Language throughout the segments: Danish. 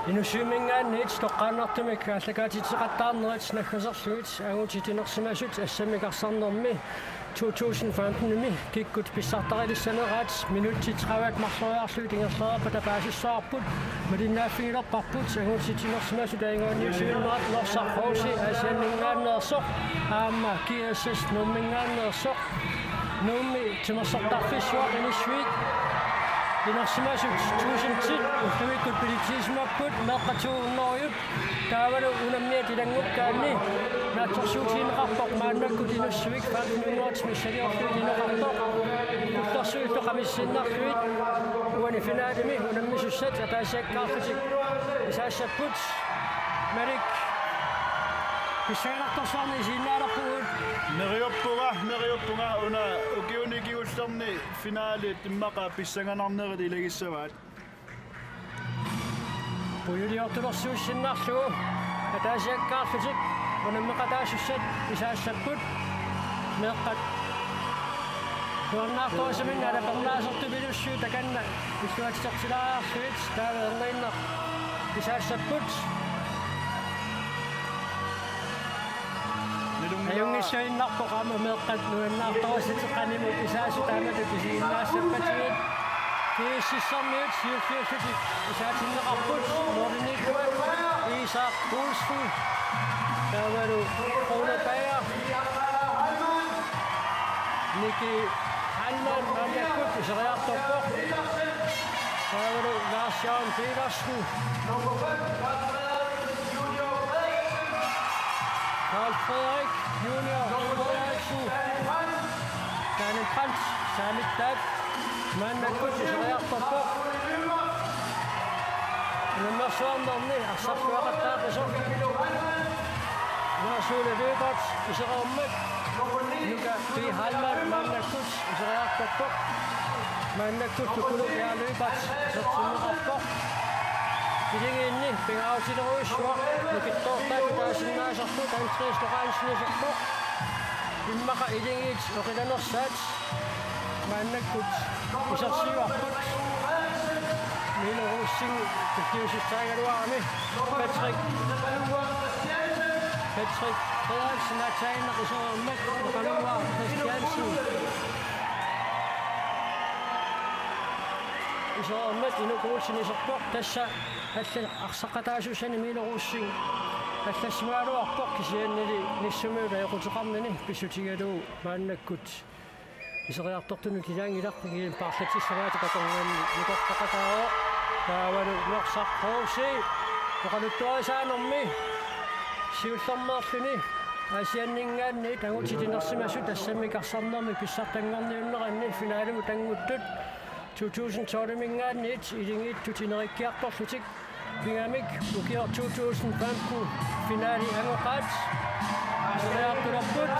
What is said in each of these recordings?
Inussuimingaanniit toqqaannartumik allakaatitiqattaarnerit naggaserluit agutitinersimasut assamiqarsarnermi 2015-mi kikkut pissartarilissaneraat minuttitravat marsoriarluit ingerlerapa tapaasissaarput malinnaaffigilerparput agutitinersimasut aingoonniusuinnerat norsarruusi asianningaanneersoq aamma kiassas nummingaanneersoq nummi timersortarfissuaq inissuit Inarsimasut tuusintit ullamikut politismapput meqqatuunneruyut taavalu unammiat ilangukkaanni naatsorsuutiineqarpoq maannakkut inussuvik faatnuunguat missaliorluit ineqarpoq ullersuillu qamissinnerluit uani finaalimi unammissussat ataasiakkaarlutik isaassaput malik писсагалартарсаарни синнааларпугут мериоппунга уна укиуникиуллерни финаали тиммаqa писсаганарнерит илагиссаваат пуйулиортулерсууссиннарлугу атаасиаккаарлутик унаммеқатаассат исаассаппут меэққат туарнаартуасамин алапернаасерту билуссуу таканна иллуатитертилаариарлуит таавеернайннар исаассаппут Ayungissuinnarpoqama meeqqat nuannaartorasiteqqanimut isaasu taamatu kisiinнаассаппатигит кииссissarniut siulliullutik isaatinneqarput moriniikkuat Isak Pulsfu taavalu qulapaya Niki Hannan Majakkut iseriartorpoq taavalu Lars-Jan Petersen Carl Frederik Junior Frederiksen Daniel Prins Samit Dag Mannakkut iseriartorpoq nummersuarnerni arsarluaqattaaqisuq Narsule Webert iseriormak Nuka P. Hallman Mannakkut iseriartorpoq Mannakkut tukulu Webert sertinneqarpoq Ilingiinni pingautileruissuaq nikittoortaat taasinnaasarpu tantriistoqaansniserpoq immaqa ilingiit oqilanersaat maannakkut isersiuarput mileruussing kulliusistaagaluarami Patrick Frederiksen atainneq iserormak oqaluar Christiansen iserormak inukuulsiniserpoq tassa алла арсақатаасуссани милеруussing аллассимаалуарпоқ кисианнили ниссумуула яқутеқарнани писсутигалуу мааннаккут исериартортуну килаангиларпигиин паарлатиссаваати қаторгаани никортақатао таавалу норсархооси тоқалуттуарисаанерми сиуллэрмеерлүни асианнингаанни тагутитинерсимасу тассаммикарсарнерми писсартангорниуннеранни финаалуму тангуттут 2012-mingaanniit ilingittutinerikiartorlutik pingamik ukior 2015 finaali angoqaat iseriartulerput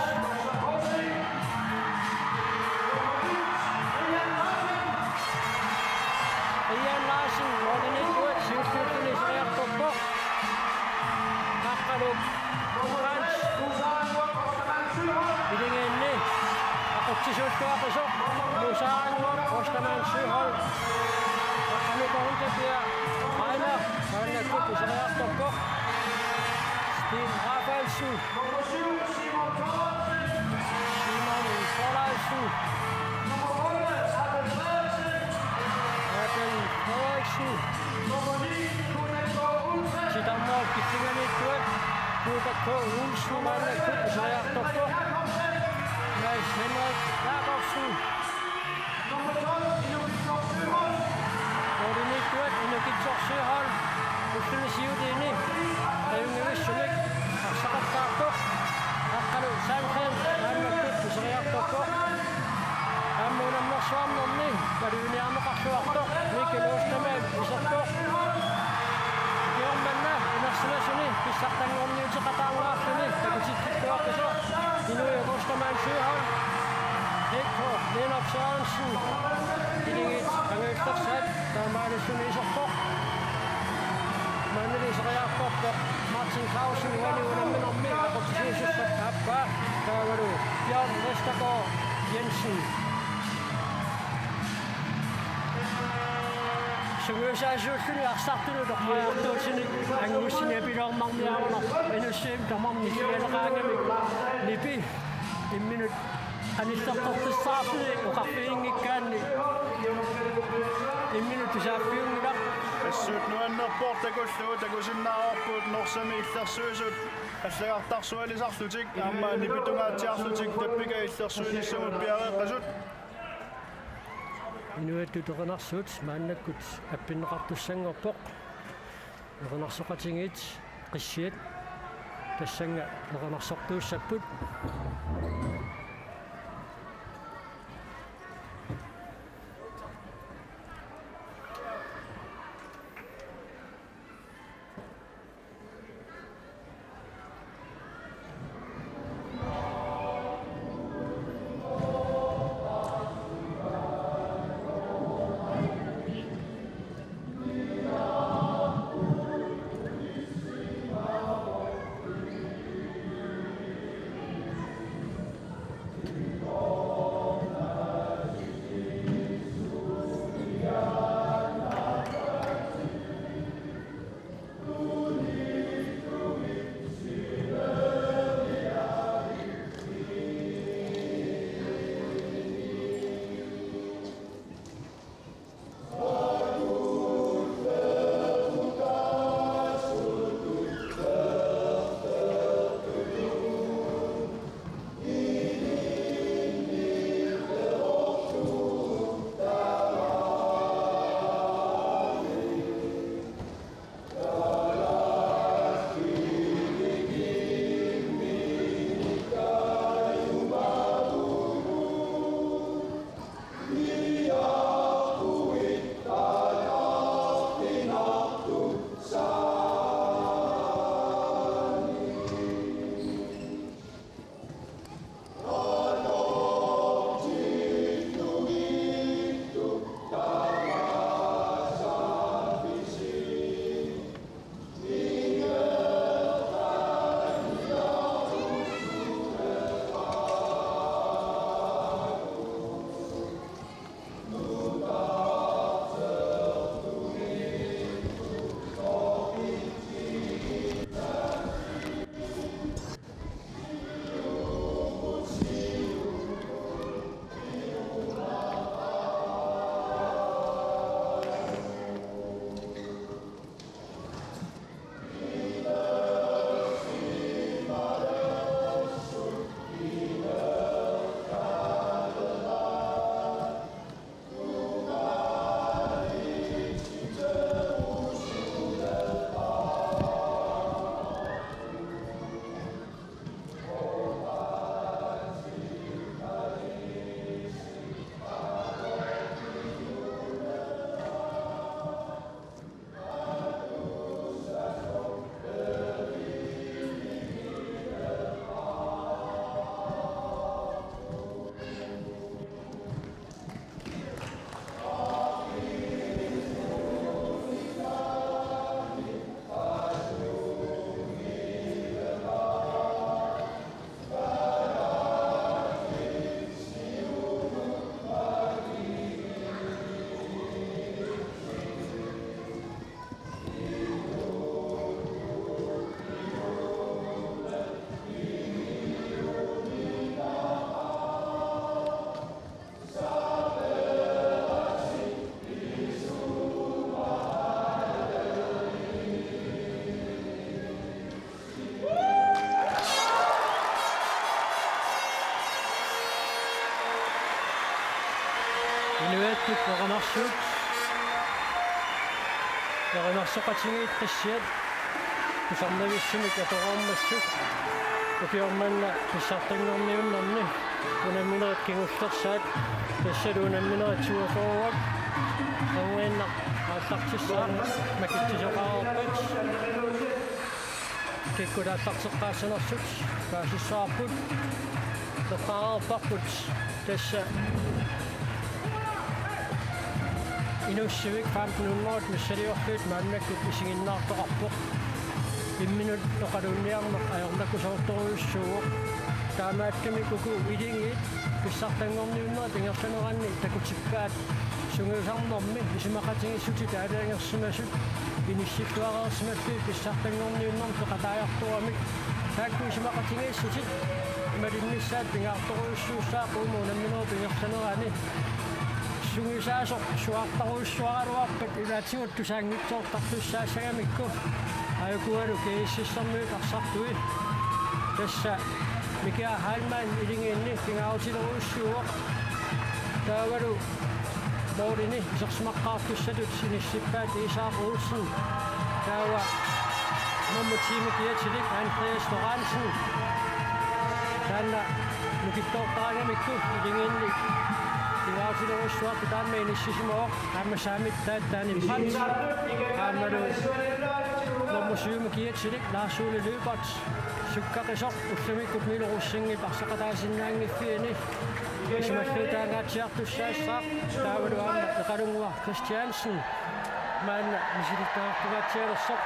Ian Larsen mordinikkuat siulluulluni iseriartorpoq aqqaluk Frans ilingiinni aqutsisuuttuaqisoq Musaangot Osterman Syhol Anukohuntapia Rainer Mannakkut iseriartorpoq Steen Rafaelsen Simon Thorleifsen Adam Frederiksen Tidammoq kitsinganittuat Hubert K. Olsen Mannakkut iseriartorpoq Mads Henrik Jacobsen Mordinikkuat inukitsorsuuhol ullunisiudiini ajungivissunik arsaqattaarpoq aqqalu Sandgren Mannakkut iseriartorpoq ammunammersuarnerni kaluuniarneqarluartoq Mikkel Osterman iserpoq kiormanna inersimasuni pissartangorniutiqataangaarluni takutittuttuaqqisoq Inuit Osterman Syhol Hector Lennart Sørensen ilingit angøttersat taamaalussuni iserpoq manili iseriartorpoq Martin Clausen uani unamminermi aqutisiusussat appa taavalu Bjørn Vestergaard Jensen Sumysaisuussuni arsartunut ormaartuusini anguussini piloormarmiaruno enussuim tamarni sialaqaangami nipi imminut anissartortissaartuni uqarfiingikkaanni imminut tusaappiungilaq Assut nuannerport takusinnaarpuut norsamiillersuusut аллагартарсуалисарлутик аама нипитунгаатиарлутик таппика иллерсуинissамут пиареэққасут инуатту тоқанарсуут мааннаккут аппиннеқартуссангорпоқ тоқанарсоқатингит қиссиат тассанга тоқанарсортууссаппут Inuittut toqanarsuut toqanarsoqatigit qissiat tusarnavissumik atoraammassut ukiormanna tussartanngorniunnarni unamminerit kingullersaat tassaluunamminerit suusoruak anguinnar aallartissaa makittisoqaarpat kikkulaattarteqqaassanersut kaasissaarput toqqaarparput tassa inussivik 1500 missaliorluut maannakkut isinginnaartoqarpoq imminut noqalunniarneq ajornakkusortoruussuuq taamaattami kuku ilingit pissartangorniunnerat ingersaneranni takutikkaat сунгиусарнэрми исимақатингиссутитаалаангерсимасут инissittuареерсималлуи писсартангорниуннэрм пеқатаажартурамик таакку исимақатингиссутит ималиннissaат пингаарторуйуссууссаа қууму намминоо пингерсанераани сунгисаасо суартаруйуссуаралуарпак илаатигут тусаангитсоортартуссаассагамикку аюкуалу кеиссиссармиут арсартуи тасса микиа хайлман илингиинни пингаутилеруйуссууо таавалу Morini, isaqsmaqqaartussalut sinissippaat Isaaq Olsen taava nummertiimi kiatilik Andreas Lorentzen taanna nukittoortaangamikku ilingiinni tingautilerussuartu taamma inissisimuoq aammasaamit taani Frans aammalu nummersiumi kiatilik Lars-Ole Løberts sukkaqisor ullamikut milerussingip arsaqataasinnaangiffiini Isimallutaangaatiartussaassaaq taavalu aamma eqalungua Christiansen maanna misilitnaartugaatialersoq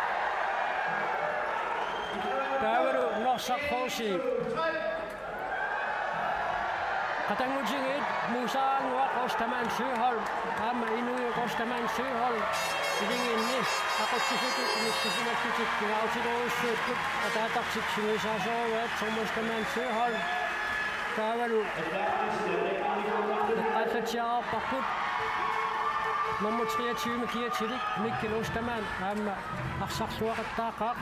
taavalu norsaqquusi qatangutigit muusaanguaq Ostaman Søholm aamma inuyu Ostaman Søholm ilingiinni aqutsisutut missisimallutik pingautileruussuutput ataatartik sungisaasoruat Ostaman Søholm taavalu qatsatiarparput nummer 23 kiatilik Mikkel Ostermann aamma arsarluaqattaaqaaq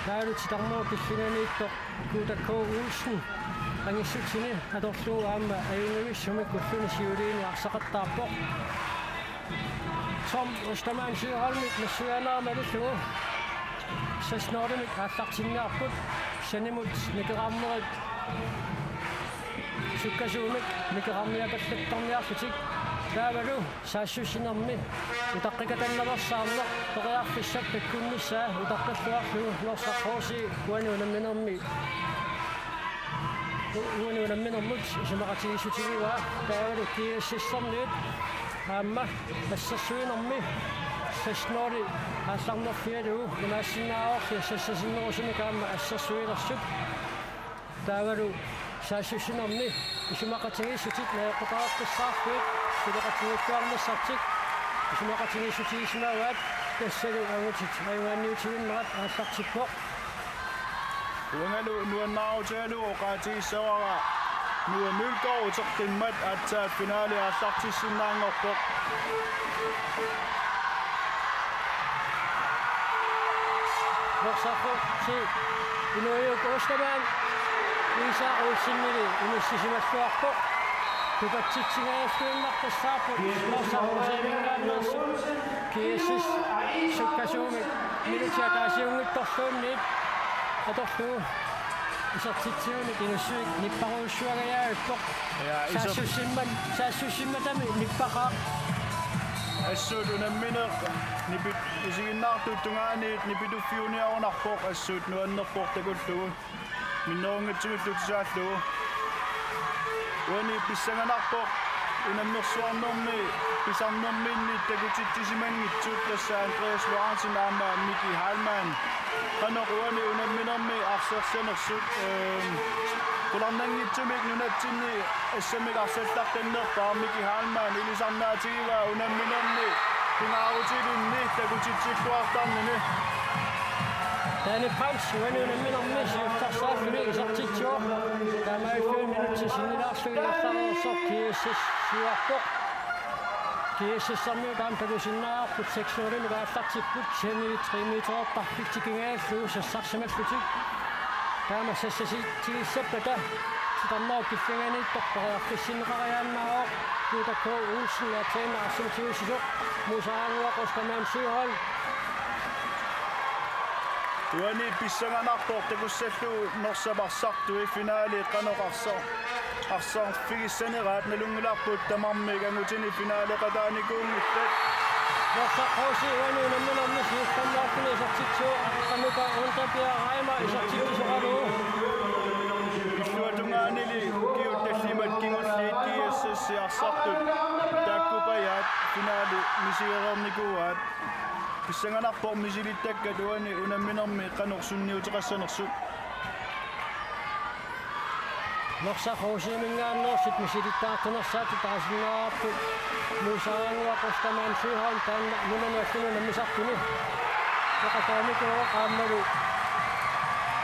taavalu titarmuu killinaniitto Kuda K. Olsen angissutini atorluu aamma ayunguissumik kulluni siuliini arsaqattaarpoq Tom Ostermann Søholmik massuanaarmalullugu sasnoorlimik aallartinnaarput sanimut nikeraammerit sukkasuumik nikeraammiapallattarniarlutik taavalu saassusinermi utaqqikatannalersaarneq toriarfissap takkunnissaa utaqqalluarlugu norsaqquusi uanuunamminermi uanuunamminermut isimaqatigisutigiwa taavalu kiississarniut aamma assassuinermi sassnoori aallarnerfialugu imaassinnaaorli sassasinnerusumik aamma assassuilersut taavalu saassusinermi isimaqatigissutit naeqqutaaqtissaartuit sileqatigissuarnassartik isimaqatigissutigisimaavaat tassalu angutit ayuanniutiginnerat aallartippoq uangalu nuannaaruutigalu oqaatigissawaqa nuwa Mølgaard uterqimmat aatsaat finaali aallartissinnaangorpoq norsaqquq si inuuyuk Ostermann Isaaq Olsenili inissisimalluarpoq tupatsitsigaaftuinnartassaarput norsaqquusimingaannersu kiissis sukkasuumik minutiataasiungittorluunniit atorluu isartitsiunik inussuik nipparuussuagayaagappoq saassussimmatami nippaqaaq assuut unammineq nipit isiginnaartuuttungaaniit nipituffiuniarunarpoq assuut nuannerpoq takullugu minnerungitsumillutisaallugu uani pissanganarpoq unammersuarnermi pisarnermiinni takutittisimanngitsut tassa Andreas Lorentzen aamma Miki Heilmann qanoq uani unamminermi arsersanersut qularnanngitsumik nunatsinni assamik arsallartannerpaa Miki Heilmann ilisarnaatigiva unamminermi pingaarutilinni takutitsilluartarnini taani Frans uanuunamminermi siuttarsaalluni isartitsuoq taamaayullui minutisinnilaarsugilarsareersoq kiississuarpoq kiississarmiut aam takusinnaarput seksuaalini aallartipput 10 meter sassarsimallutik taama sassasitigissapata sitarnoo killinganiittorpariartissinneqariaannaaroq Kuda K. Olsen ja træner arsimtiusisoq musaanguaq Ostermann Søholm uani pissanganarpoq takussallu norsaparsartui finaali qanoqarsarfigissaniqaat nalungilarput tamarmik angutini finaali qataanikuungillat norsaqquusi uanuunamminermi siustammaartuni isartitsuo qanuka untapia aima isartittisoqalugu illuatungaanili kiuttallimat kingulliit kiassasiarsartut taakkupayaat finaali misigerernikuaat pissanganarpoq misilittakkat uani unamminermi qanorsunniuteqassanersut Norsa Rosimingaannersit misilittaartunersaati taasinneraappu muusaaranguaqostamaan suuhaan taanna nunanuassunu nammisartuni peqataamikuo qaammalu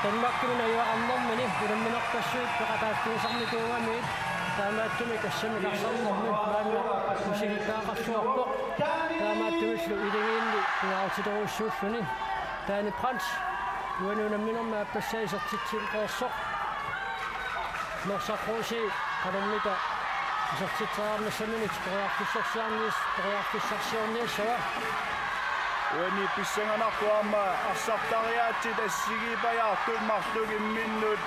tanmakkimina yuaqarnermini unamminertassuut peqataattuusarnikuugamiit taamaattumi kassamiqarsarnermi maanna misilittaaqarsuarpoq taamaattumislu iligiilli pingaartiteruussuuffuni taani Frans uanunamminerma appassaisertitsilqeersoq Norsarosi qanermita isartitsaarnassamini qoриarfissarsiarniissua uani pissanganarpuama arsartariaatsit assigipajaartut marlug imminnut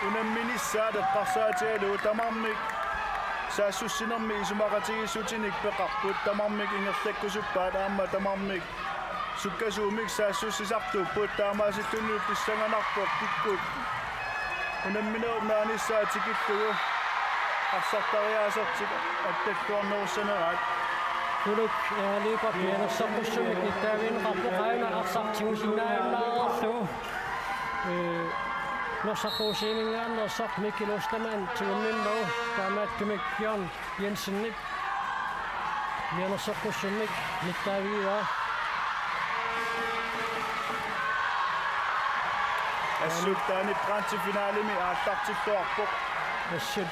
unamminissaat eqqarsaatigalu tamarmik saassussinermi isumaqatigissuutinik peqarput tamarmik ingerlakkusuppaat aamma tamarmik sukkasuumik saassussisartupput taamaasittunnu pissanganarpoq tikkut unammineernaanissaatikillugu arsartariaasertik attakkuarnerussaneraat Kuluk liipat mianersorpussumik nittaaviineqarpoqaana arsartigusinnaannaarlu Norsaroosimingaannersoq Mikkilustamaan tigummimmagu taamaattumik Bjørn Jensennik mianersorpussummik nittaaviiva Assutaani prantsifinaalimi aallartiktuarpoq assut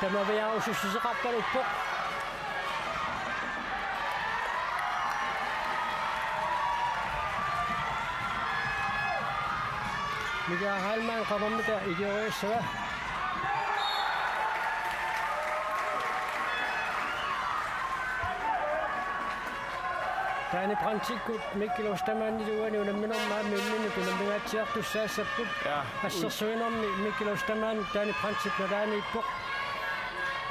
tamaviaarusussuseqarpaluppoq Mika Halman qanermita igioriussava taani prantsikkut Mikkilustamanniluani unamminermaa millini kunammingaatiartussaassapпут ассерсуинерми Mikkilustamaan taani prantsiknalaaniippoq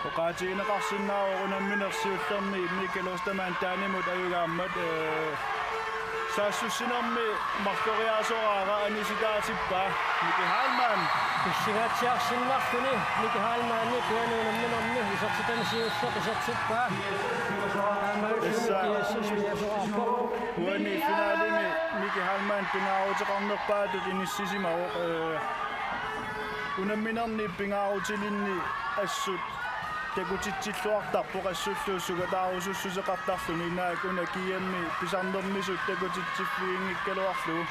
oqaatiineqarsinnaaru unamminersiullermi Mikkilustamaan taanimut ayugaammat saassussinermi markoriaasoraara anisitaatippaa Miki Halman pissigaatiarsinnartuni Miki Halmaanni tuani unamminermi isertitamisiulleq isertippaa uani finaalimi Miki Halman pingaaruteqarnerpaatut inissisimauq unamminerni pingaaruutilinni assut takutitsilluartarpoq assulluussukataarusussuseqartarluni naak una kiammi pisarnermisut takutitsiffiingikkaluarlu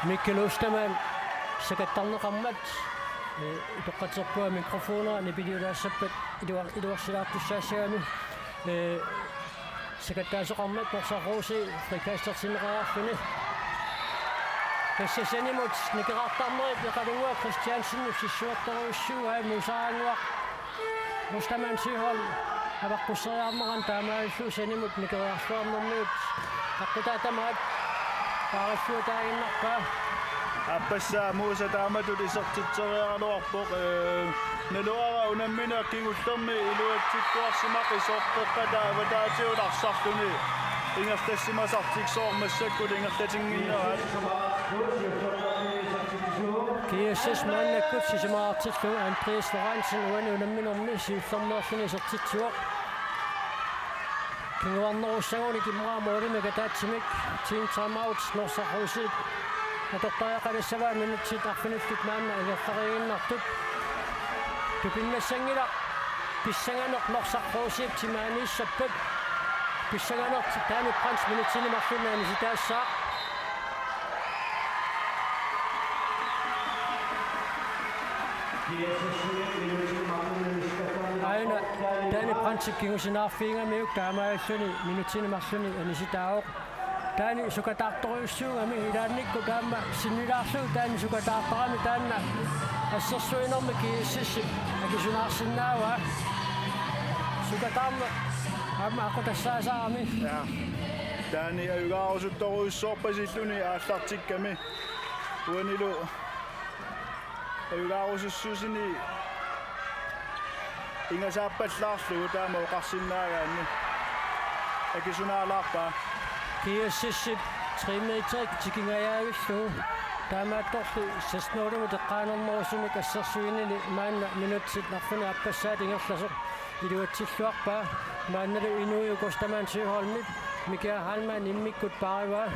Mikkilustamaan sakattarneqarmat itoqqaterpua mikrofoonera nipiliulaassappat iluarsilaartussaassagami sakattaasoqarmat Norsarosi frikaastersineqararluni Kassassanimut nikerartarnerit iqalungua Christiansen sissuartoruussua musaaranguaq Mustamaan Syhol avaqquseriarneran taamaallu sanimut nikeriarluarnermiut taqqutaatamaat paariffuutaaginnarpaa appassaa muusa taamatut isertitseriaraluarpoq naluara unammina kingullermi iluatsikkuarsimaq isorteqqataa avataatiularsarluni ingertassimasartiksoormassakkut ingertatinginneraat Kiassis maannakkut sisimaartillu Andreas Lorentzen uani unamminermi siullernerluni isertitsuoq kinguarnerussaguni kimraamuulimi kataatsimik team timeout Norsarosit atortariaqalassavaa minutsit arfinullut maanna igerleriginnartut tupinnassangila pissanganeq Norsarosit timaaniissappat pissanganeq taani Frans minutsinimarlunnaani sitaassaaq aina taani Fransik kingusinаарfiingamiuk taamaalluni minutsinimarluni anisitaaoq taani sukataartoruussuugami ilaannikku taamma sinnilaarluu taani sukataartarami taanna assersuinermi kiississip akisunaarsinnaava sukataarma amma aqutassaasaarami taani ayugaarusuttoruussoorpasilluni aallartikkami uanilu ayugaarusussuusini ingasaappallarlu taama oqarsinnaagaanni akisunaalaarpaa kiississip 3 meter tikingayaavillu таамаатторлу саснуулугу теққаанернерусуми кассерсуинили маанна минутсит нарфуни аппассаат ингерласоқ илуатсиллуарпаа маанналу инуи укостамаан сиуholmit Mika Halman иммиккут паариваа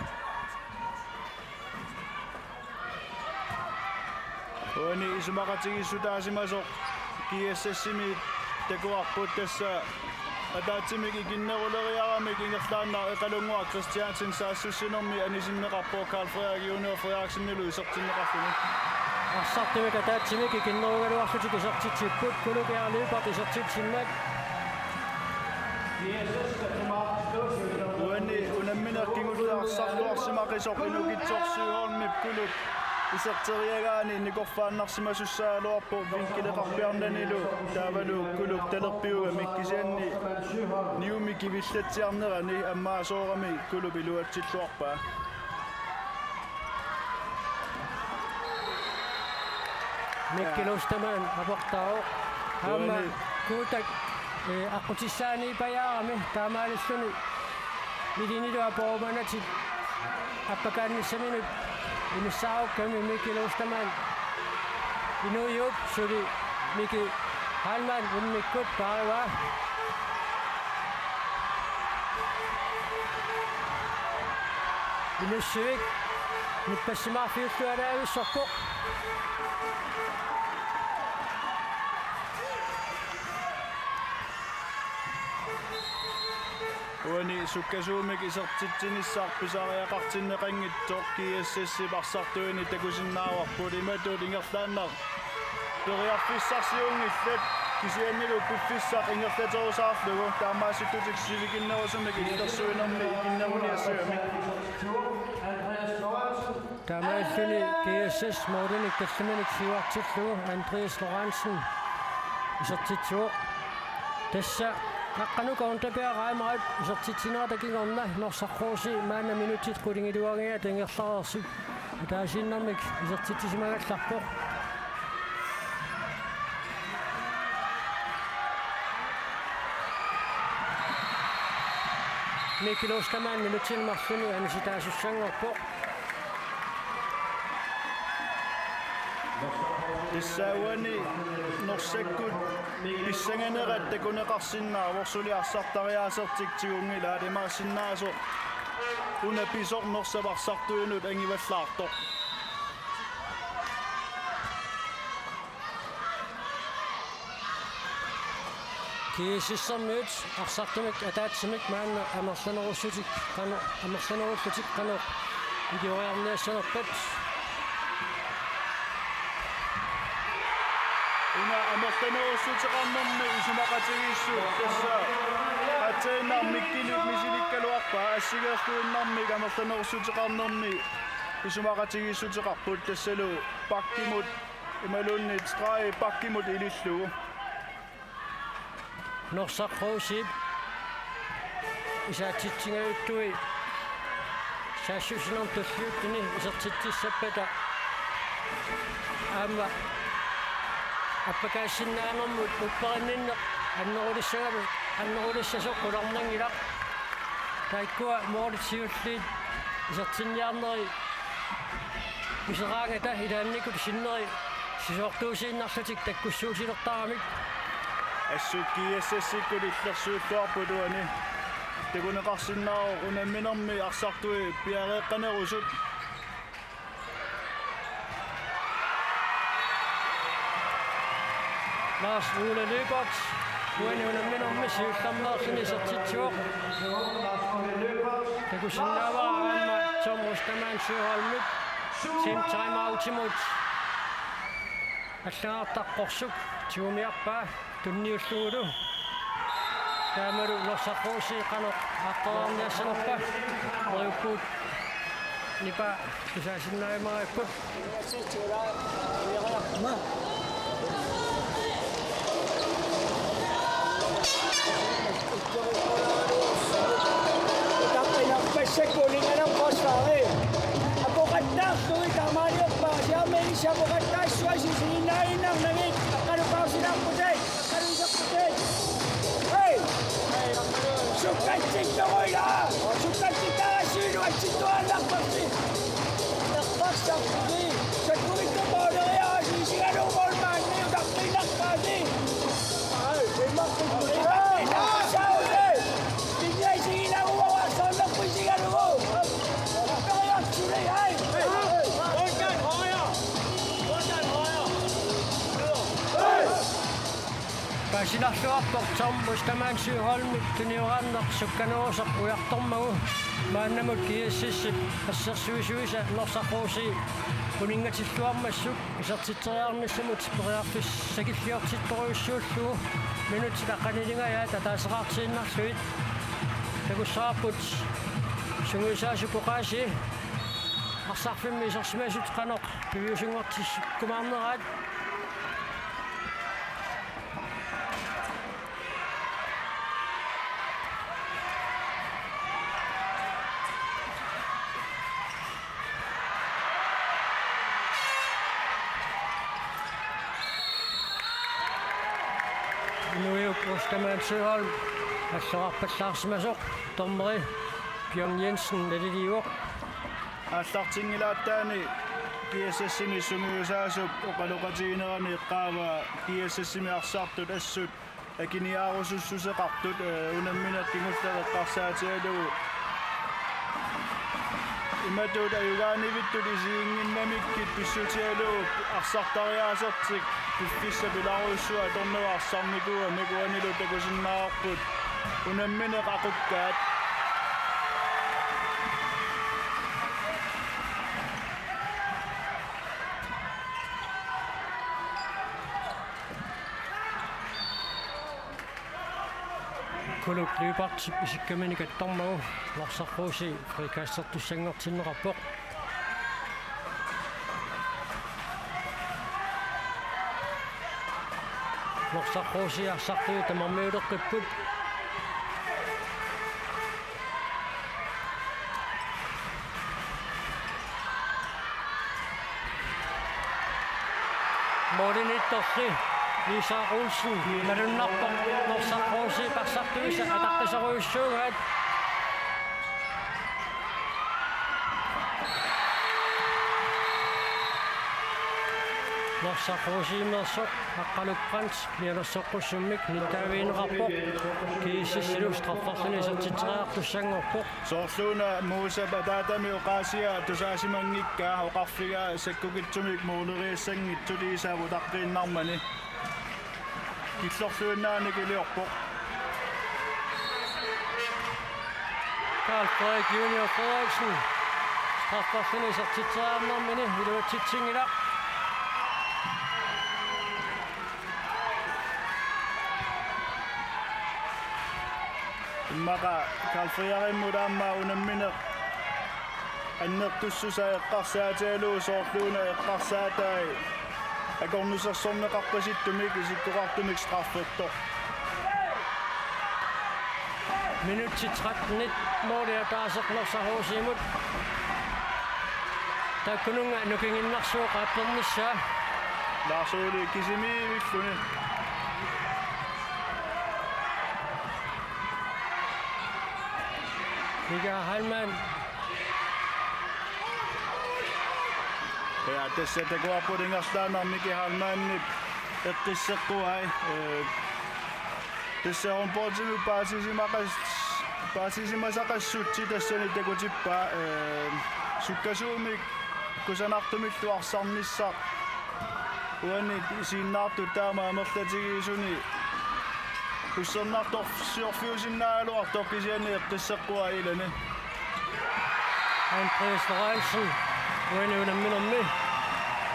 Uani isumaqatigissuutaasimasoq KSS-imi takuarput tassa атаатсимик икиннерулериарамик ингерлааннаа эқалунгуа Кристиансен саассуссинерми анисиннеқарпоо Карл Фредрик Юниор Фредериксеннилу исертиннеқарфуни арсартимик атаатсимик икиннеругалуарлутик исертитсиппут кулукиарлиупат исертитсиммак уани унамминеққингуллаарсарлуарсимақисоқ инукитсорсуйоормип кулук исертериагаани никорфааннарсимасуссаалуарпо винкилеқарпиарнанилу таавалу кулук талерпиуга миккисианни ниуми кивиллатсиарнерани аммаасоорами кулуп илуатсиллуарпаа миккилустамаан апортао хаама куутак аққутиссаани паяарами таамаалиссуни милинилуа пооманатик аппакаанниссаминут имиссаукками миккилустамаан инуйуп сули мики халман уммиккут паава инуссуик ниппассимаафиуллуалаависсорпо уани суккасуумик исертитсинissаарписариақартиннеқангитсоо KSS-ипарсартуини такусиннааварпут иматут ингерлааннар периарфиссарсиунгиллат кисианнилу пуффиссақ ингерлатерусаарлугу таамааситтутик сивикиннерусумик иллерсуинерми икиннеруниассуамик таамаассуни KSS моденик тассаманик сиуартиллугу Андреас Лорансен исертитсуоқ тасса аққанука онтапиараамаат исертитсинератакигорна норсаррууси маана минутит кулингилуагиа тангерлаарсик таасиннэрмик исертитсимагалларпоқ микилоскамаан минутилмарлуни аниситаасуссангорпоқ иссаауани норсаккут писсанганерат такунеқарсиннаа ворсули арсартариаасертиктигунгила алимаасиннаасо уна писор норсаварсартуинут ангиваллаарто кисиссэрмиут арсартумик атаатсимик маанна амерланеруссутик қано амерланеруллутик қано идиориарниассанерпат уна амерланеруссутеқарнэрми исумақатигиссуу тасса атсаиннар миккилик мисиликкалуарпаа ассигерлуиннармик амерланеруссутеқарнэрми исумақатигиссутеқарпут тассалу паккимут ималуннит страи паккимут илиллугу норсарруусип исаатитсингаюттуи саассусинер туллиуттини исертитсиссаппата аама аппакаассиннаанермут уппериннинне аннерулиссасоқ куларнангилақ таиккуа мооритсиуллиит исертинниарнери мисераангата илаанникут синнери сисоортуусииннарлутик таккуссуусилертаарамик ассут KSS-иккут иллерсууллуарпулуани такунеқарсиннаа унамминерми арсартуи пиареэққанерусут Lars Ole Løbert, uani unamminermi siullarneerluni sertitsuoq takusinnaavaraamma Tom Rustamaan Søholmik Tim timeoutimut аллаартаққорсук тиумиарпаа тунниуллугулу таамалу норсаррууси қано ааққорниассанерпа оюккут нипа кисаасиннааймараккут Sekkuningan kosvare. Ako katak tuwi kamari pa siya may siya mo katak siya sisinain ng nangik. Akano pa sila puti. Akano sa puti. Hey! Sukat sito ko ina! Sukat sito ka sino at sito anak pagsi. Nakpak sa puti. Sa tuwi ka mo na kaya sisigan ng morman niyo. Nakpinak pa si. Ay, may makputi. Ay, nakasaw eh! Tingnan sige na uwawasan ng pusigan mo. Kaya sila ay! Hey! Hey! Sinarluarpoq tarmus tamaansiuholmik tuniurannersukkanuusaq ujartormagu maannamut kiississip assersuisuisa norsaqquusi uningatilluarmassuk isertiteriarnissamut periarfis sakilliortittoruissuullugu minuti taqqanilingayaa tataaseqartiinnarluit tagussarput sunguisaasupoqaasi arsarfimmi isersimasut qanoq piviusungortis kumaarneraat Tamaansiuholm assaqarpallaarsimasoq tormeri Bjørn Jensen naliliuoq аллартингилааттаани киэссассими сунгуусаасуп оқалоқатигинерани эққаава киэссассими арсаартут ассут акиниаарусуссусеқартут унаммина кингуллере эққарсаатиалугу иматут аюгаанивиттут исиингиннамиккит писсутиалугу арсартариаасертик пиффисса пиларуссуа торнуа арсарникуа микуанилу такусиннаарпут унаммина қақуккаат kuluk liupart isikkaminigattormagu larsarruusi frikaastertussanngortinnerappoq larsarruusi arsartui tamarmiuleqqipput molinittorli Lisa Olsen malunnarpoq norsarruusi parsartuisa ataqqisaruissuugaat norsarruusiimersoq aqqaluqqant mialersoqqussummik nittaaviinerarpoq kiississilus straffarluni sertiteriartussangorpoq soorluuna muusapa taatami oqaasia tusaasimangikkaa oqarfiga sakkukitsumik muuneriissangittuliisaavu taqqiinnarmani killorluunnaani kiliorpoq Carl Frederik Junior Frederiksen straffarluni sertiteriarnarmani iluatsitsingilaq immaqa kalfriarimmudaamma unammineq annertussusa eqqarsaatialuu soorluuna eqqarsaatai akornusersorneqarpasittumik isikkuqartumik straffettor minutti 13 moolia taaseqnorsarruusiimut takkununga nukinginnarsuuqaappernissaa laarsuuli kisimiivilluni Mika Halman ja tässä tekoapuringastaanarmiki halmaannip eqqisseqquai tässä on polsimu paasisimasaqassutsi tassani takutippaa sukkasuumik kusanartumillu arsarnissaq uani siinnaartu taama amerlatigiisuni Kussernaartorfiusinnaaluartoqqisiani eqqisseqqua ilani Andreas Lorentzen uanuunamminermi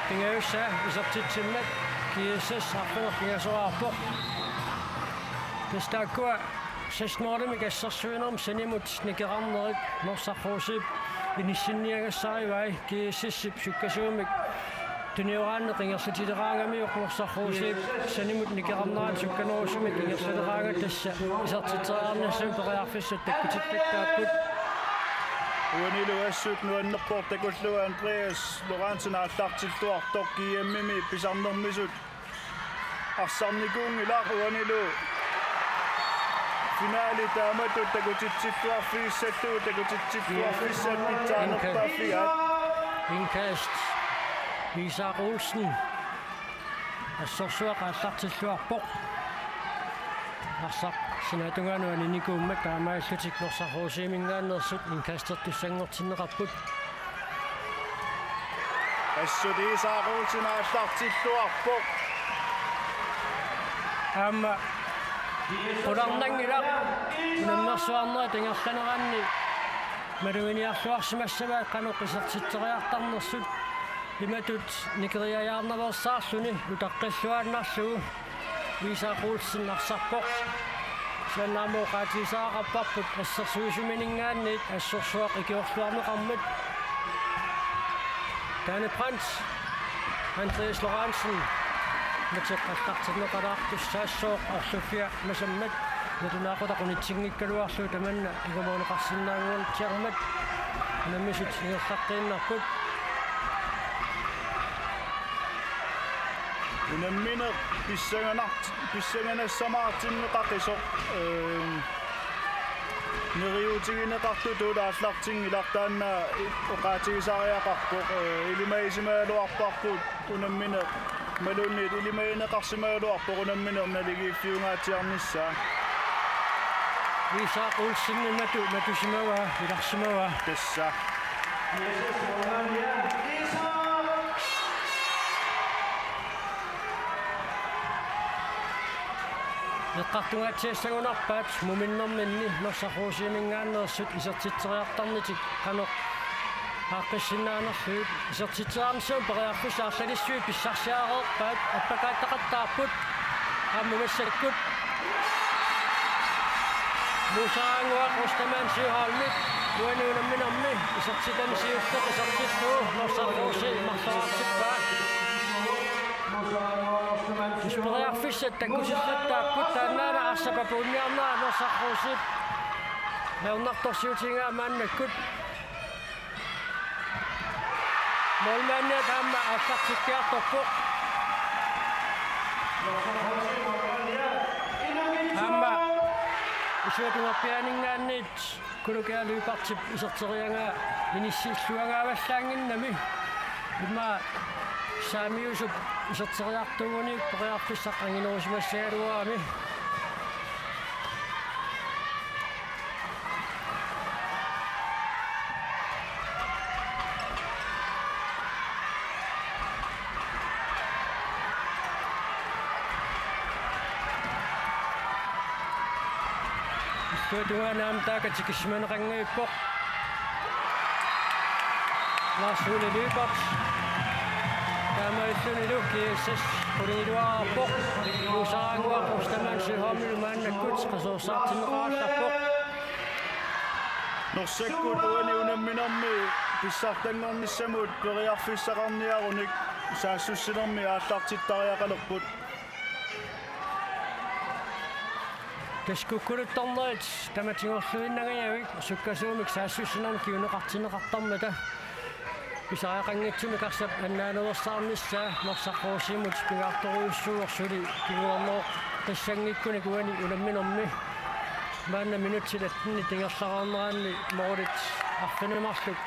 kingaussaa isertitsimmat kiissas arpenerkingasoraarpoq tastaakkua sasnoorlimi kassarsuinerm sanimut nikerarnerit norsarruusip inissinniagassarivai kiississip sukkasuumik tuniuraanneqingersutiteraangamiuq norsarruusiip sanimut nikerarneraat sukkanuusumik ingersuteraanga tassa isertiteriarnassum periarfissut takkutippitaapput uanilu assut nuannerportakulluga Andreas Lorentzen aallartilluartoq kiiammimi pisarnermisut arsarnikuungilaq uanilu finaali taamatut takutitsilluarfiissattuu takutitsilluarfissatpitsaanerpaaffigaat Indkast Lisa Olsen assorsuaqaallartilluarpoq arsaq sinatunganuani nikuummak taamaallutik norsarruusiimingaannersut inkastertussangortinneqarput assut Lisa Olsen aallartilluarpoq amma qullarnangilaq unammersuarnera tingerlaneranni maluginiarluarsimassava qanuqissertitteriartarnersut imatut nikeriajaarnaversaarluni utaqqilluaannarlugu viisaaquulsinnarsarpoq sannaamo qaatisaaqapparput assersuisuminingaanniit assorsuaq ikiorluarneqarmat Danne Prins Andreas Lorentzen matseqqallartinneqalaartus saassoq Sofia masammat natunaaqutaqunitsinngikkaluarlu tamanna igumooneqarsinnaanguultiarmat nammisut ingerlaqqinnerput unammine pissanganassamaartinneqaqisoq neriutigineqartu tuulaaslartingilartaanna oqaatigisaariaqarpoq ilimaisimaluarparput unammine malunniit ilimagineqarsimaluarpoq unammine naligiiffiungaatiarnissaa viisaaquulsinni matusimava ilarsimava tassa Eqqartungaatiassagunarpaat muminnerminni norsarruusiimingaannersut isertitteriartarnitik qanoq aaqqissinnaanерluut isertitteriarnissuun periarfus aarlalissuit pissarsiaareerpaat appakaattaqattaarput aammumassakkut muusaraanguaq ustamaansiuhaalmik uanuunamminermi isertitamsiulleq isertilluu norsarruusi marlaraartippaat Isperiarfissat takkusissattaapпут тааннаана арсапапуунниарнаа нерсарруусит леоннарторсиутингаа мааннаккут молмаанниа таама ассартиккиарторпоқ таама исуатунгерпианингаанниит кулукаалуипартип исертериангаа иниссииллуангааваллаангиннами имма saamiusut iserteriartuguni periarfissaqanginerusmassaaluaami issuatuanaam taakatikismaneqangiippoq laasuuliliipart Tamaisuniluki sis quriluarpoq usaanguaq ustamaansihoomil maannakkut qasoorsaartinneqaallappoq norsakkut uani unamminermi pissartangornissamut periarfissaqarniarunik saassussinermi aallartittariaqalerput taskukkuluttornerit tamatingorluinnagayavik sukkasuumik saassussinermi kiuneqartinneqartarmata Pisaqangitsumi karsap annaanersaarnissa norsaqquusimut pingaartoruussuursuli kiguarnoo qissangikkuni kuani ulamminermi maanna minutilatni tingerlaraarneraanni morulit arfinimarluk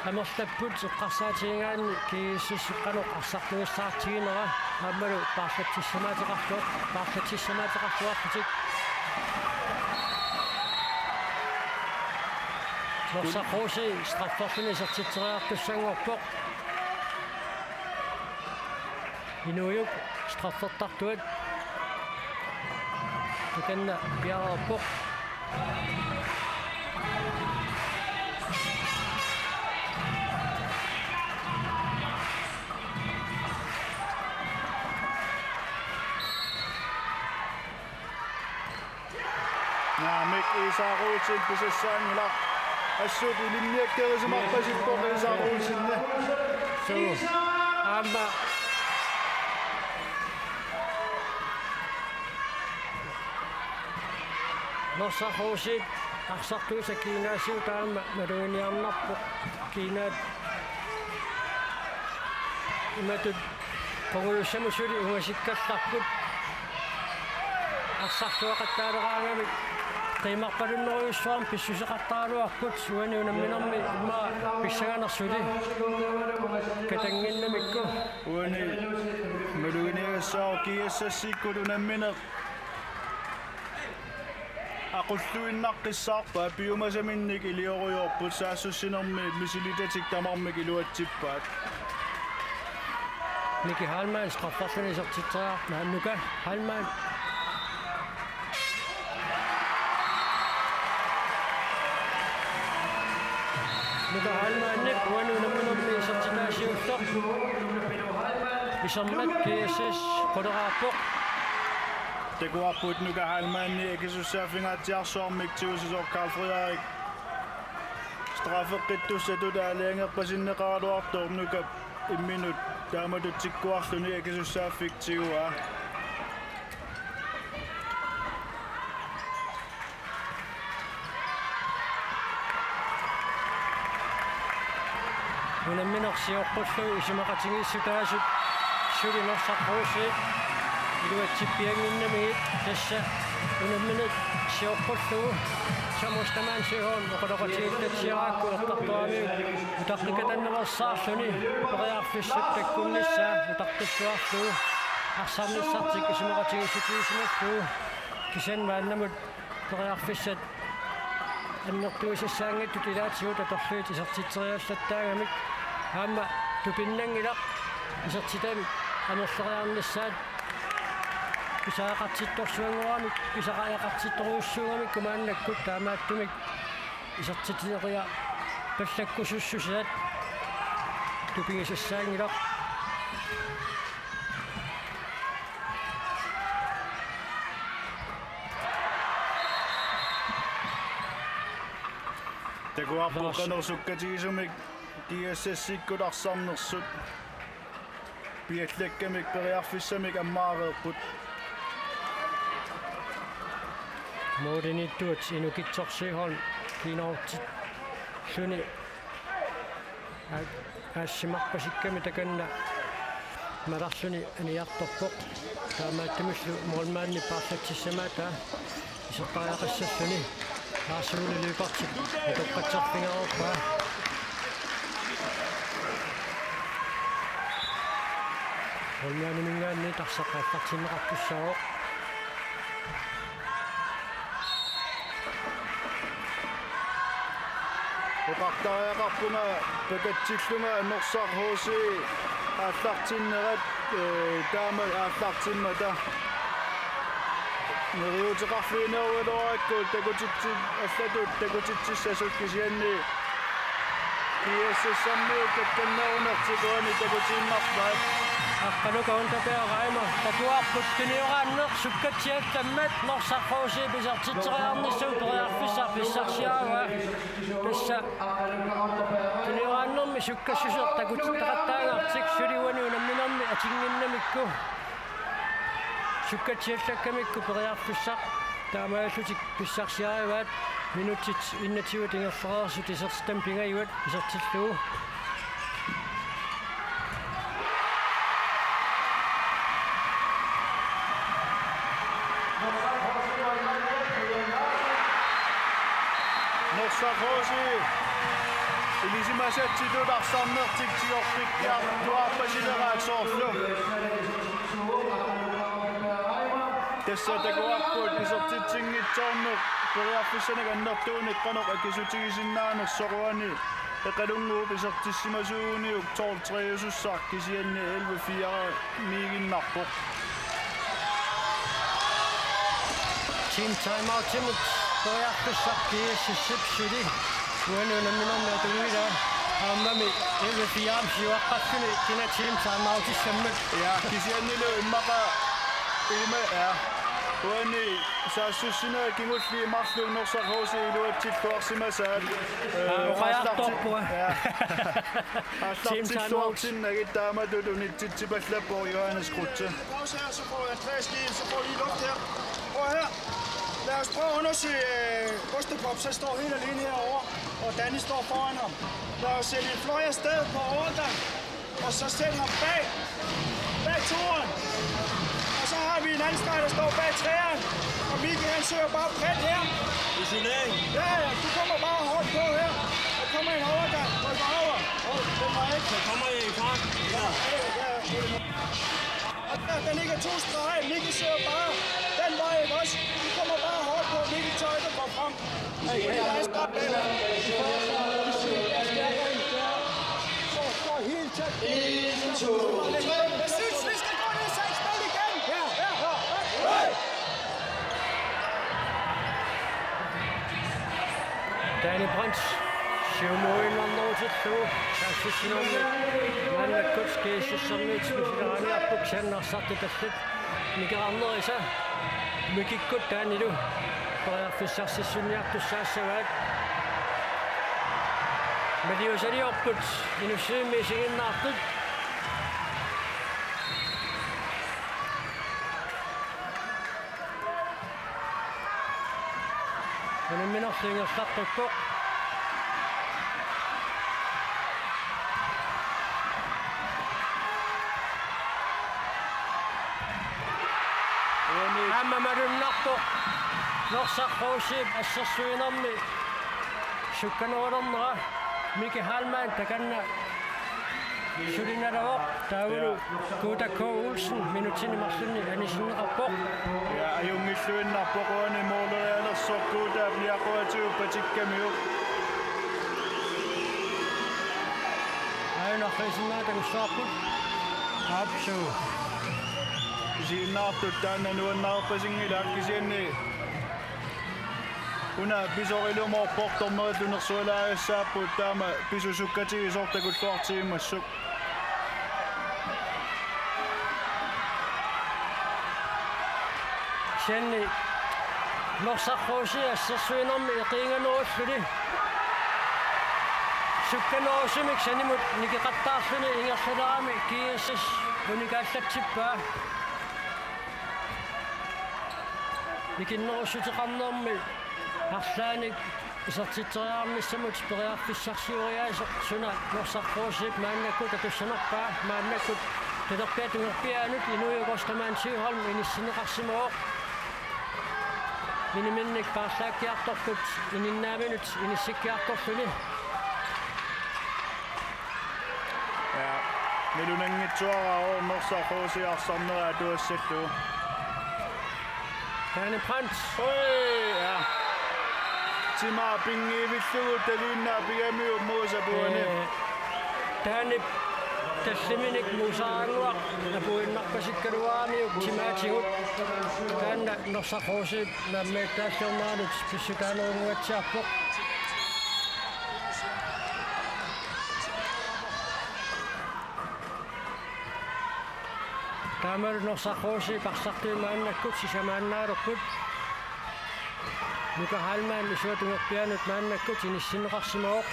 amerlapput eqqarsaatiingaanni kiissuqqanoq arsartuissaartiginera aammalu paarlatissamaatiqarluarlutik Norsaqquusi straffarluni isertitteriartussanguarpoq inuuyuk straffertartuat takanna piarerpoq naamik isaaruutin pisassaangilaq assut ilinniakkerisumaqpasippoq isaaruusinne Amma norsaqquusit arsartuisa kiinaasiu taama maluuniarnarpoq kiinaat imatut qoguyussamusuli ungasikkallarput arsartuaqattaaleраангамик qiimarpalunneruyussuarm pissuseqartaaluarput suani unamminermi imma pissaганерсули катангиннамикку uani maluginiagassaaru kiassassiikkut unamminer aqulluinnaqqissaarpa piumasaminnik iliorujorput saassussinermi misilitatik tamarmik iluatsippaat Miki Halman straffarluni isertitteriarna annuka Halman Nuka halmaannik uanuunamminummi isertitaasiulloq isermat KSS qoderaappoq Teguapput nuka halmaanni ikisussaafingaatiarsoormik tiusisor Carl Frederik straffeqittussatut aaliangerpasinneqaraluartoor nuka imminut taamatut sikkuarluni ikisussaaffik tigua unamminersiorpullu isimaqatigiissutaasut sulinersaqquusi iluatsippianginnamigit tassa unamminut siorpullu samustamaan sihoon oqoloqatigillatsiaraakku eqqartuami utaqnikatannерсаарлүни periarfissut takkunnissaa utaqtissuarluu арсаарнissartik isimaqatigiссutiisimallu kisanmaannamut periarfissat аннертуисассаангиттут илаатигут аторлуит исертитсериаллаттаагамик аама тупиннангилақ исертитами анерлериарнissaат писаақартитторсуангурамик писақаяқартитторуuссуугамик кумааннаккут таамааттумик исертитинериа паллаккусуссусаат тупингисассаангилақ Teguappuqanersukkatigisummik kiassassikkularsaarnersut piallakkamik periarfissamik ammaareerput moodinittuut inukitsorsiihorn kiinortit suni aassimarpasikkami takanna malarluni aniartorpoq taamaattumislu moolmaanni paarlatsissamaata isertariaqassalluni aasuuliliupartik itoqqatserfingaruppaa moolmaani mingaanni tarsaqaaffartinneqartussaroq uqartariaqarpunga pakatsillunga annersaarhuusi ааллартиннерат таама ааллартиммата нериутеқарфиинеруилуараккуут такутитси аллатут такутитсиссасут кисианни киэссаммиу такканнерунертикуани такутииннарпаат аққанукаунтапеораима татуарпут тиниорааннеқ суккатсиаттаммат норсархууси писартитсериарниссуу периарфиссар писсарсиаава писса тиниорааннерми суккассусеқ такутиттақаттаагаартик суливани унамминерми атингиннамикку суккатсиаллаккамикку периарфиссар таамааллутик писсарсиариваат минутит иннативут ингерфереерсут исертам пингаюат исертиллуу норсархууси илисимасатсилуларсарнертиксиорпиккиар туарпасилераасоорлу тассатакуарпут исертитсингитсоорнеқ периарфиссанак аннертууник канеқ акисутигисиннаанерсоруани эқалунгууп исертиссимасууниук тоортриусуссаар кисианни 11-4 мигиннарпоқ team time out timut periarfissar kiississipsuli uanuunamminermi atuguila aammami 11-4 siuaqqaffuni kina team time out issammat ja kisiannilu immaqa ilma ja uani saassussina kingulli marluun norsarhuusi iluatsilluarsimasaat oqajartorpua ja allartilluartinnagit taamatut unitsitsipallappoor Johannes Krutze. Pause her, så får Andreas lige, så får I luft her. Prøv her. Lad os prøve at undersøge Ostepop, så står helt alene herovre, og Danny står foran ham. Lad os sætte en fløj afsted på overgang, og så sætte ham bag toeren. Og så har vi en anden streg, der står bag træeren, og Mikke han søger bare bredt her. Isolering? Ja, du kommer bare hårdt på her. Der kommer en overgang, ryk bare over. Den var ikke. Så kommer I i fart? Ja. Og der ligger 2 streger, Mikke søger bare den vej, ikke også? Du kommer bare hårdt på, Mikke tøjter går frem. Det er stop bagved. Så helt tæt. 1, 2, 3. Jeg synes, vi skal gå ned i 6 spil igen. Ja. Danny Brøns Siumuin on nousittu. Käsissä on mennä kutskiisissä mitään ja puksen nasatti tässä. Mikä on noisa? Mikä kuttaa niitä? Paljon fissasi synjätty sääsevät. Medioseri opput. Minun syymisiin nahtut. Minun minuutin jos sattuu. Hämmämäryn nappo. Nossa housi ässä syynammi. Sukkanuodonna. Mikä Hallman takana. Sydinära op. Tauru. Kuuta K. Olsen. Minuutin maksuni. Änisen rappo. Ja ajungissuin nappokooni muodolla sokkuuta ja koetuupa tikkemiu. Aina heisin näitä kun saaput. Apsu. Siinä naaptu tänne nuon naappasin ilakkisin. Kuna pisorilu mor portomöötuner suolaessa puttama pisusukkatiin sorta kun kortiimassa. Sen nossa housiassa syynammi ja kiinga nousuli. Sukka nousimikseni mut niki kattaasuni inga sadaami kiisis unikäistä tsippää. Niki nousuti kannommi. Hassani isatsitsaraamissa mut speriaffissarsioriaisa suna nossa housip männäkut tuossa noppaa männäkut. Tätä petunga piennyt inujukosta män syyholm inissinne kassimoo. Minä minnek päästään kiertokkut, inin näynyt, inissi kiertokkuni. Ja minun engit suoraan on nossa housiassa noja tuossa tuo. Tänne prins. Oi ja. Tima pingi vittuutte linna piemmiu muusa puoni. Tänne tässä minik musaangua ja puhuin nakkasikkeruaani timätsihut. Tänne nossa housi nämme tässä on naanut pysytään on uetsappo. Tämä nossa housi passahtuu männäkut sisämännäärokut. Mikä Hallman lysyötynyt pienet männäkut inissin rassimoo.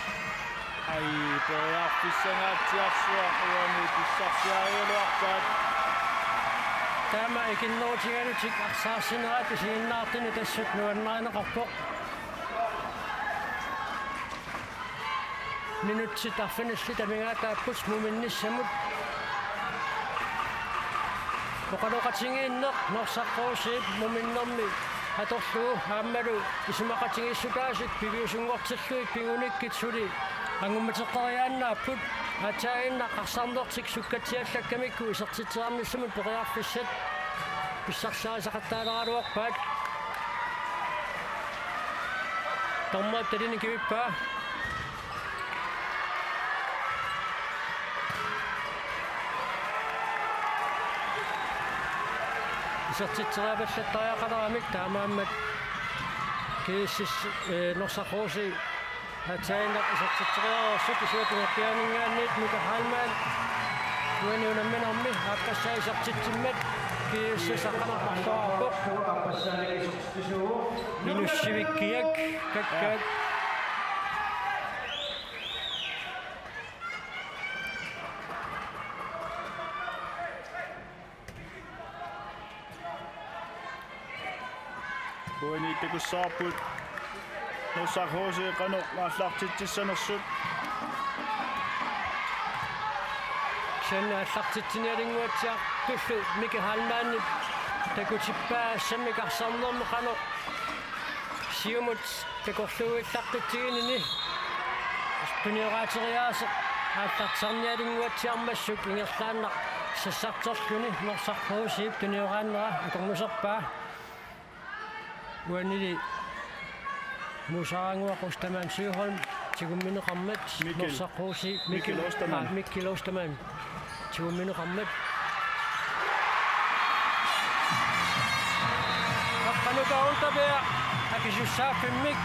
Ai poja pissangat jassua huomi pissaksia ei luokkaat. Tämä ikin nousi nyt saa sinä että siinä naatini tässä nuon aina kappo. Niin nyt sitä finnes sitä minä tappus mumin nissä mut. Pokado katsingin no sakkousi mumin nommi. Hatossu hammeru isma katsingin sutasit piviusun otsessui pingunikit suri. Angummataqarianna put atainna qarsaarnertik sukkatsiallakkamikku isertitsaarnissamut periarfissat pissarsaasaqattaalaruarpaat tomma talini kivippaa isertitsaavallattaajaqaraamik taamaammat kiissis nossaqoosi Hatsainda isatsitsiriaa sukisuutunga pianingaannit Mika Hallman Tuaniuna menommi akkassa isartitsimmat kiissa saqanaqartoarpo minussivikkiak kakkaat Puoniitte kun saaput nossa housi kanu maslaqtitsissanersut. Sen allaqtitsineringuatsiaq tullu Mika Hallman takutippaassam mikarsaarnermi qanu siumut takorluuillaqqittiginini punioraateriaase aallartsarnialinguatsiarmassuk ingerlaanna sassartorluni norsarhousiip tuniорааннера акорнусерпаа уанили Musaangua Kostaman Syyholm, Tsiguminu Kammet, Norsaqhuusi, Mikki Osterman, Tsiguminu Kammet. Akkanuka ontapea, akisussaaffimmik.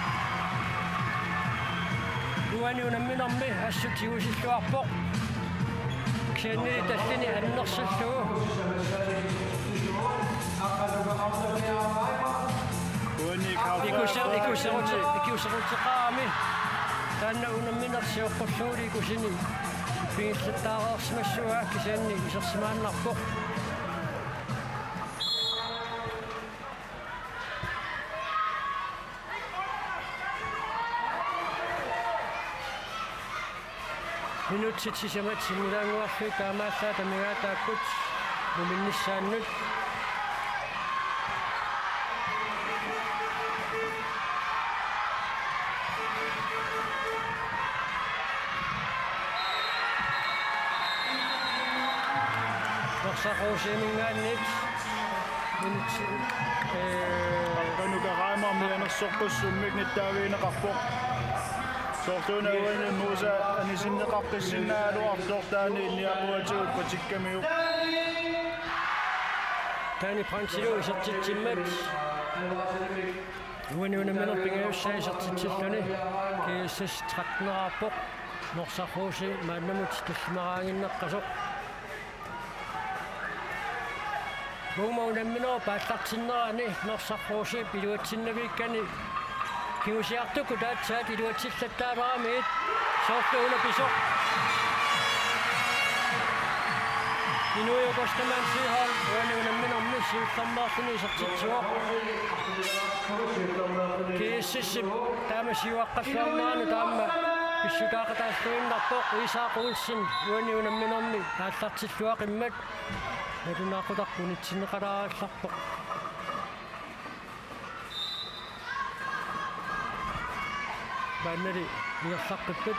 уаниунамминарми ассутигусиллуарпоқ кианни таллини аннерсуллугу икусерутеқарами таанна унамминерсиоққуллуули икусини пингиллаттаарерсимассугаа кисианни исерсимааннарпоқ минутситсисамат симилаангуарлу таамааллаа тамигаатааккут нуминниссааннут Rooseminngaannit minutsi Qanuqaraama mianersorpussummiknittaaviineqarpoq soortuuna uani muusa anisinneqarqissinaaluartortaani illiaquatigut patikkamiuq taani pransilu isertitsimmat uaniunamminerpingaussaa isertitsilluni kiissas 13-nerarpoq norsarruusi maannamut tullimaraanginneqqasoq Muumaunammino paallartinnerani norsarruusi piluatsinnaviikkani kiusiartuku taatsaat iluatsillattaalaramit soortuuna pisoq inuiukostamansiihal uaniunamminermi siullarmaartuni isertitsuoq kiississip taamasiuaqqalluarnaanu taamma pissutaaqataassuinnarpoq isaaquulsin uaniunamminermi paallartilluaqimmat Natunaqutaqpunitsinneqalaarallarpoq Baannali inerlaqqippat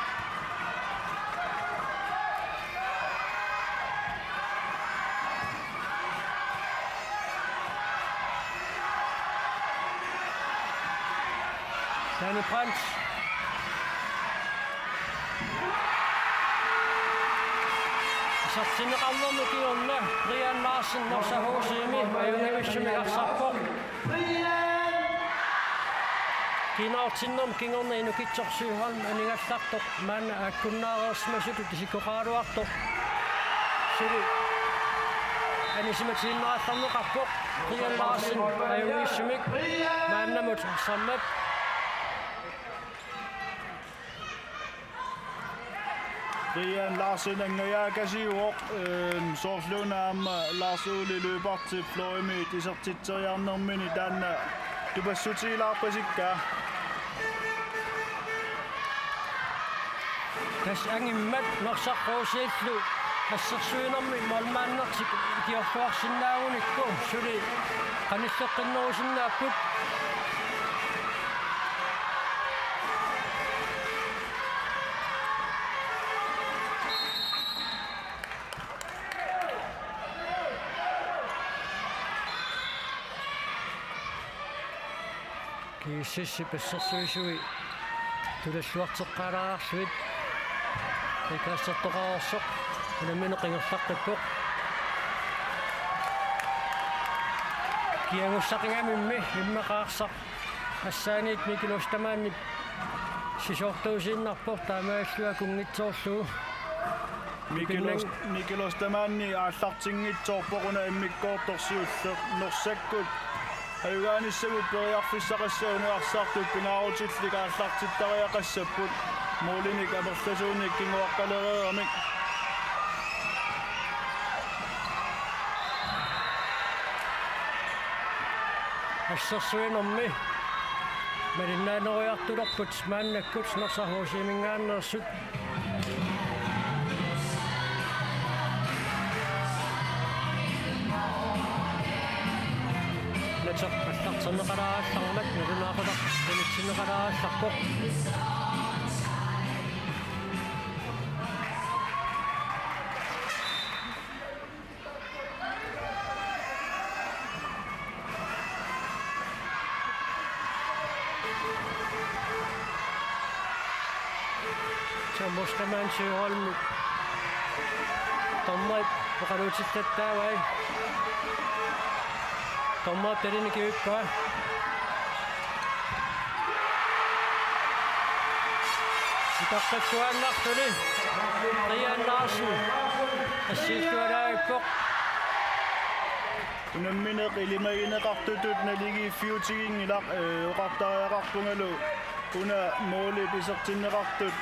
Taani Frans Sartinneqarnermi kiorna Brian Larsen norsarruusiimi ajunavissumilaqsarpoq Kinaartinnerm kingorna inukitsorsuuhan aningallartoq maana aakkunnaareersmasut tisikoqaaluartoq suli anisimatinnerallarneqarpoq Brian Larsen ajunavissumik maannamut sammat Brian Larsen angajaakasiuoq soorluunaamma Larsuuli løpartit Florimiit isertitseriarnermini taanna tupassutiilaarpasikkaa tas angimmat norsarruusiillu assersuinermi molmaannertik kiorluarsinnaagunikku suli qanilleqqinnerusinnaapput Kiississi passersuisui tulassuarteqqaalaarsuit ikaassartoqaarsoq unammineqingerlaqqippoq kiangussaqingamimmi immaqaarsaq assaaniit mikilustamaanni sisortuusinnarpoq taamaalluа kungitsoorlugu Mikilustamaanni aallartingitsoorpoquna immikkoortorsiulleq norsakkut Ayugaanissagut periarfissaqassaunuarsartut pinaarutillik aallartittariaqassapput muulinik amerlasuunik kinguaqqalereeramik Assersuinermi malinnaaneriartulerput maannakkut norsarruusimingaannersut Allartinneqalaallармат налунаақутақ пунитсиннеқалаалларпоқ Samustamaansiuormi tommat oqaluutillattaavai tommat taqqassuannartuli qiannaarsu assiissualaippoq Unammineq ilimagineqartutut naligiiffiutigingilaq oqartariaqarpungalu una mooli pisertinneqartut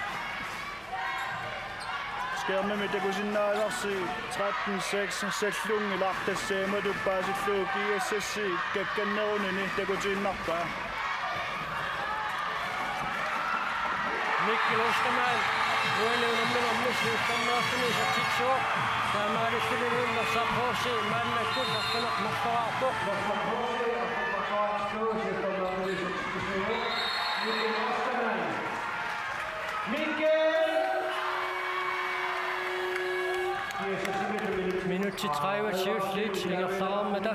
skærmemi takusinnaasarsi 13-6 sallungilaq tassaamatu paasillu kiassassi kakkannerunini takutiinnarpaa Mikkel Ostermann uanunamminermissuuqqarnaartuni satitsuoq taamaalissulunuunnersarporsi maannakkut arqunaqmartoraarpoq Minutti 23 slut ingerlararmata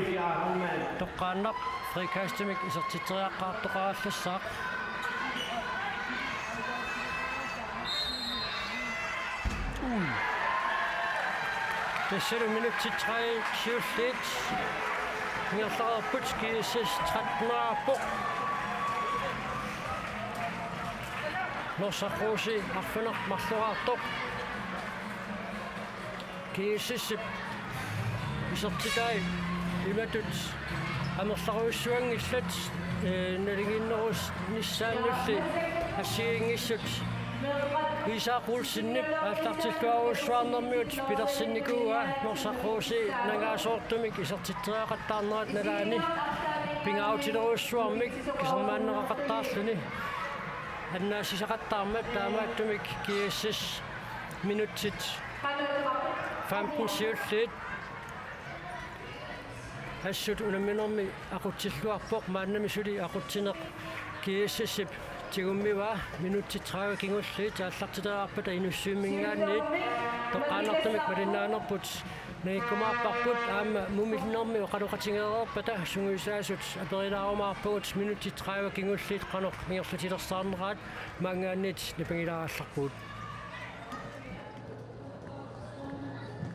toqqaannaq frikastamik isertiteriaqqaartoqarallassaaq Tasselu minutti 23 slut ingerlararput kiissas 13-arpoq Norsaqquusi arfunaqmarluaartoq kiississip isertitai imatut amerlaruissuangillat nalinginnerus nissaannulli assiingissut isaaqulsinnip aallartilluarussuarnermiut pilersinnikuuga norsaqquusi nagaasoortumik isertitteriaqattaarnerat nalaani pingautilerussuarmik kisermaanneqaqattaarluni annaasisaqattaarmat taamaattumik kiissas minutsit 15 Hassut unamminermi aqutsilluarpoq maannamisuli aqutsineq kiississip tigummiwa minutti 30 kingulliit aallartiteraarpata inussuimmingaanniit toqqaanartumik malinnaanерпут naikkumaarparput aama mumilnermi oqaluqatingereerpata sunguisaasut aperilaarumаарpugut minutti 30 kingulliit qanoq ingerlatilersaarneraat maangaanniit nipangilаарallarpuut